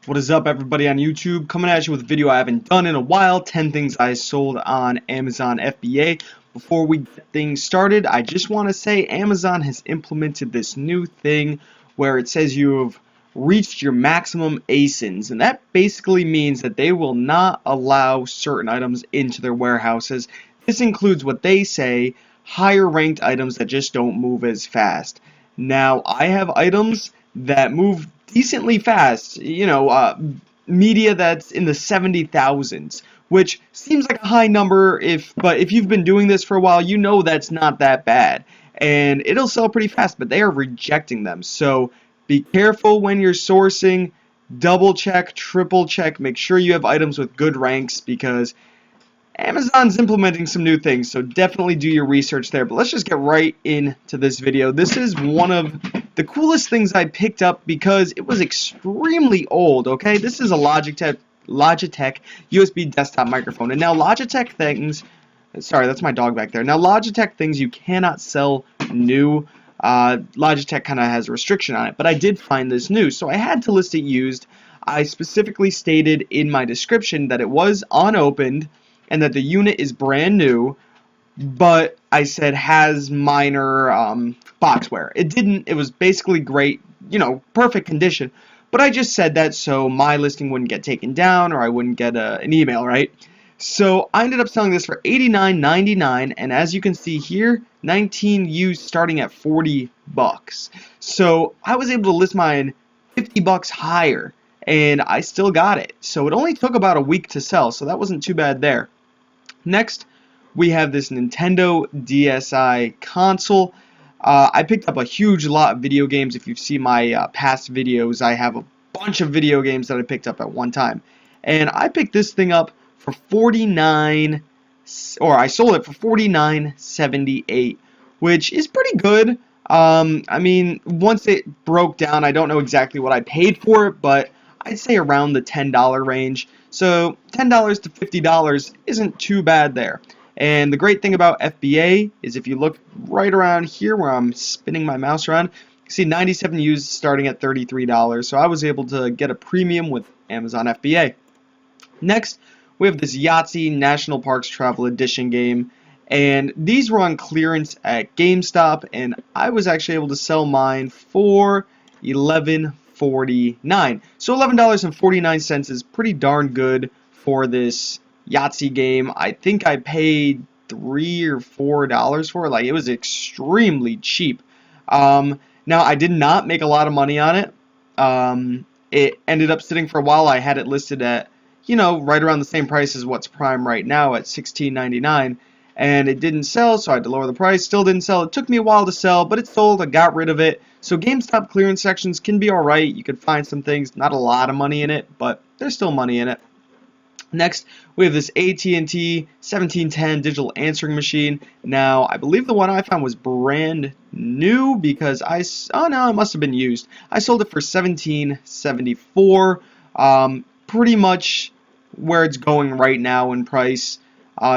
What is up, everybody on YouTube? Coming at you with a video I haven't done in a while, 10 things I sold on Amazon FBA. Before we get things started, I just want to say Amazon has implemented this new thing where it says you have reached your maximum ASINs, and that basically means that they will not allow certain items into their warehouses. This includes what they say, higher ranked items that just don't move as fast. Now, I have items that move decently fast, media that's in the 70,000s, which seems like a high number, but if you've been doing this for a while, you know that's not that bad, and it'll sell pretty fast, but they are rejecting them. So be careful when you're sourcing, double check, triple check, make sure you have items with good ranks, because Amazon's implementing some new things, so definitely do your research there. But let's just get right into this video. This is one of the coolest things I picked up because it was extremely old, okay? This is a Logitech USB desktop microphone. And now Logitech things, sorry, that's my dog back there. Now Logitech things you cannot sell new. Logitech kind of has a restriction on it, but I did find this new, so I had to list it used. I specifically stated in my description that it was unopened, and that the unit is brand new, but I said has minor boxware. It was basically great, perfect condition, but I just said that so my listing wouldn't get taken down or I wouldn't get an email, right? So I ended up selling this for $89.99, and as you can see here, 19 used starting at 40 bucks. So I was able to list mine 50 bucks higher, and I still got it. So it only took about a week to sell, so that wasn't too bad there. Next, we have this Nintendo DSi console. I picked up a huge lot of video games. If you've seen my past videos, I have a bunch of video games that I picked up at one time. And I picked this thing up for I sold it for $49.78, which is pretty good. I mean, once it broke down, I don't know exactly what I paid for it, but I'd say around the $10 range. So $10 to $50 isn't too bad there. And the great thing about FBA is if you look right around here where I'm spinning my mouse around, you see 97 used starting at $33. So I was able to get a premium with Amazon FBA. Next, we have this Yahtzee National Parks Travel Edition game. And these were on clearance at GameStop, and I was actually able to sell mine for $11.49. So $11.49 is pretty darn good for this Yahtzee game. I think I paid $3 or $4 for it. Like, it was extremely cheap. Now, I did not make a lot of money on it. It ended up sitting for a while. I had it listed at, right around the same price as what's Prime right now at $16.99. And it didn't sell, so I had to lower the price. Still didn't sell. It took me a while to sell, but it sold. I got rid of it. So GameStop clearance sections can be alright. You can find some things, not a lot of money in it, but there's still money in it. Next, we have this AT&T 1710 digital answering machine. Now, I believe the one I found was brand new because it must have been used. I sold it for $17.74. Pretty much where it's going right now in price.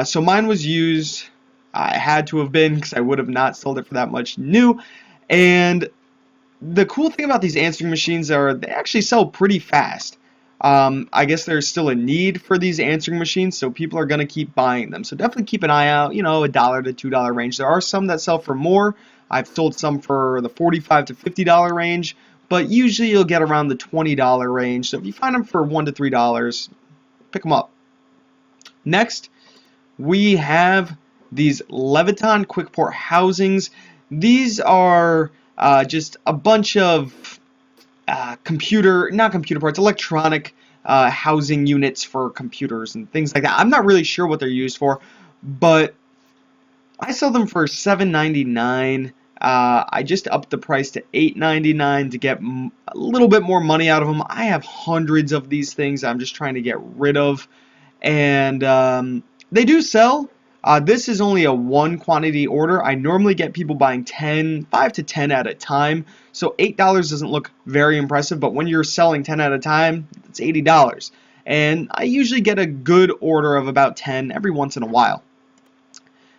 So mine was used. I had to have been because I would have not sold it for that much new. And the cool thing about these answering machines are they actually sell pretty fast. I guess there's still a need for these answering machines, so people are going to keep buying them. So definitely keep an eye out, $1 to $2 range. There are some that sell for more. I've sold some for the $45 to $50 range, but usually you'll get around the $20 range. So if you find them for $1 to $3, pick them up. Next, we have these Leviton quick port housings. These are just a bunch of electronic housing units for computers and things like that. I'm not really sure what they're used for, but I sell them for $7.99. I just upped the price to $8.99 to get a little bit more money out of them. I have hundreds of these things I'm just trying to get rid of, and they do sell. This is only a one quantity order. I normally get people buying 5 to 10 at a time, so $8 doesn't look very impressive, but when you're selling 10 at a time, it's $80. And I usually get a good order of about 10 every once in a while.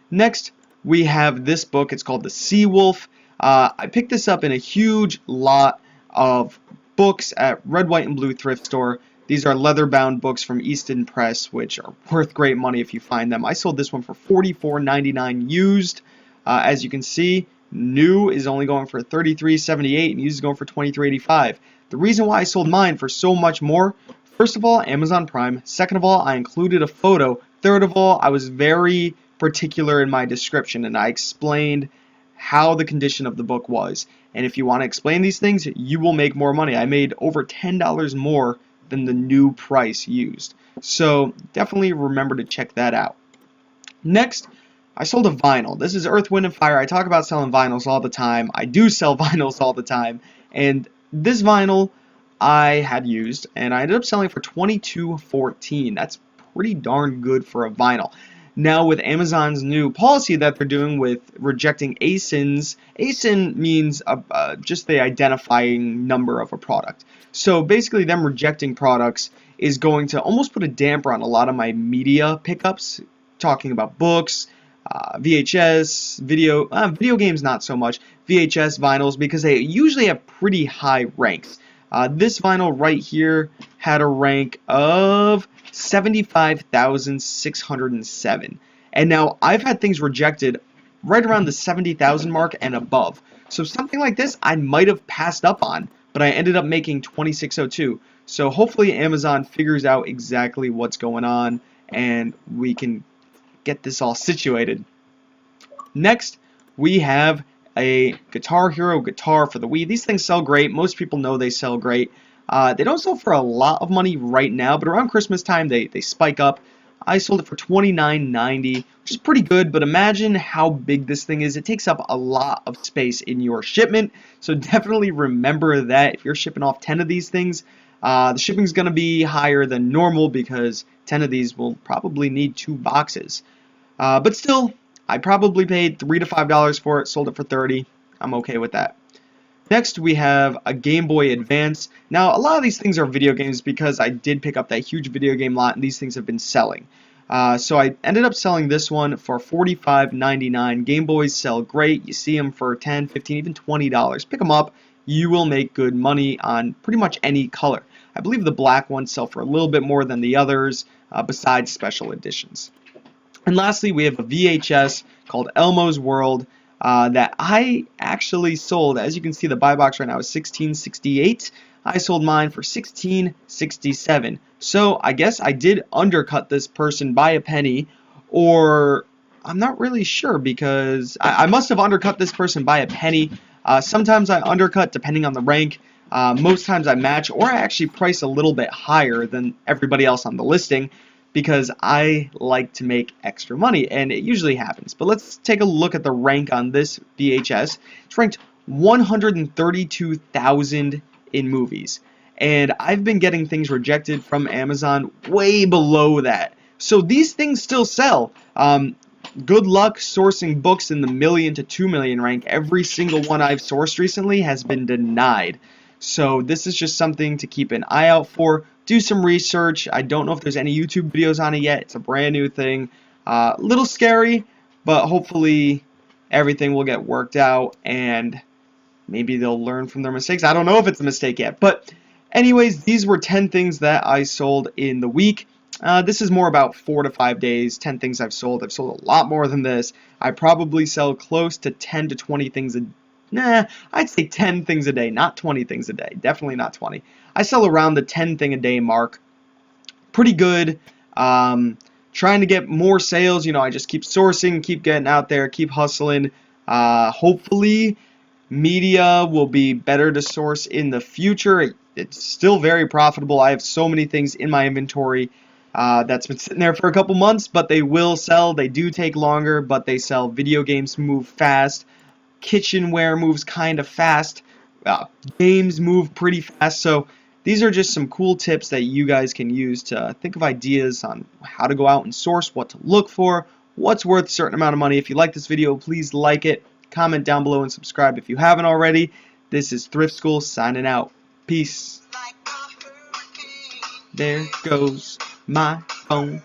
Next, we have this book. It's called The Sea Wolf. I picked this up in a huge lot of books at Red, White, and Blue Thrift Store. These are leather-bound books from Easton Press, which are worth great money if you find them. I sold this one for $44.99 used. As you can see, new is only going for $33.78 and used is going for $23.85. The reason why I sold mine for so much more, first of all, Amazon Prime. Second of all, I included a photo. Third of all, I was very particular in my description, and I explained how the condition of the book was. And if you want to explain these things, you will make more money. I made over $10 more than the new price used. So definitely remember to check that out. Next, I sold a vinyl. This is Earth, Wind, and Fire. I talk about selling vinyls all the time. I do sell vinyls all the time. And this vinyl I had used, and I ended up selling for $22.14. That's pretty darn good for a vinyl. Now with Amazon's new policy that they're doing with rejecting ASINs, ASIN means just the identifying number of a product. So basically them rejecting products is going to almost put a damper on a lot of my media pickups, talking about books, VHS, video games not so much, VHS vinyls, because they usually have pretty high ranks. This vinyl right here had a rank of 75,607. And now I've had things rejected right around the 70,000 mark and above. So something like this I might have passed up on, but I ended up making 2602. So hopefully Amazon figures out exactly what's going on and we can get this all situated. Next, we have a Guitar Hero guitar for the Wii. These things sell great. Most people know they sell great. They don't sell for a lot of money right now, but around Christmas time they spike up. I sold it for $29.90, which is pretty good, but imagine how big this thing is. It takes up a lot of space in your shipment, so definitely remember that if you're shipping off 10 of these things, the shipping is going to be higher than normal because 10 of these will probably need 2 boxes. But still, I probably paid $3 to $5 for it, sold it for $30. I'm okay with that. Next, we have a Game Boy Advance. Now, a lot of these things are video games because I did pick up that huge video game lot, and these things have been selling. So I ended up selling this one for $45.99. Game Boys sell great. You see them for $10, $15, even $20. Pick them up. You will make good money on pretty much any color. I believe the black ones sell for a little bit more than the others, besides special editions. And lastly, we have a VHS called Elmo's World that I actually sold. As you can see, the buy box right now is $16.68. I sold mine for $16.67. So I guess I did undercut this person by a penny, or I'm not really sure because I must have undercut this person by a penny. Sometimes I undercut depending on the rank. Most times I match, or I actually price a little bit higher than everybody else on the listing, because I like to make extra money, and it usually happens. But let's take a look at the rank on this VHS. It's ranked 132,000 in movies, and I've been getting things rejected from Amazon way below that. So these things still sell. Good luck sourcing books in the million to 2 million rank. Every single one I've sourced recently has been denied. So this is just something to keep an eye out for. Do some research. I don't know if there's any YouTube videos on it yet. It's a brand new thing. A little scary, but hopefully everything will get worked out and maybe they'll learn from their mistakes. I don't know if it's a mistake yet. But anyways, these were 10 things that I sold in the week. This is more about 4 to 5 days, 10 things I've sold. I've sold a lot more than this. I probably sell close to 10 to 20 things a day. I'd say 10 things a day, not 20 things a day. Definitely not 20. I sell around the 10 thing a day mark. Pretty good. Trying to get more sales. You know, I just keep sourcing, keep getting out there, keep hustling. Hopefully, media will be better to source in the future. It's still very profitable. I have so many things in my inventory that's been sitting there for a couple months, but they will sell. They do take longer, but they sell. Video games move fast. Kitchenware moves kind of fast. Games move pretty fast. So these are just some cool tips that you guys can use to think of ideas on how to go out and source, what to look for, what's worth a certain amount of money. If you like this video, please like it, comment down below, and subscribe if you haven't already. This is Thrift School signing out. Peace. There goes my phone.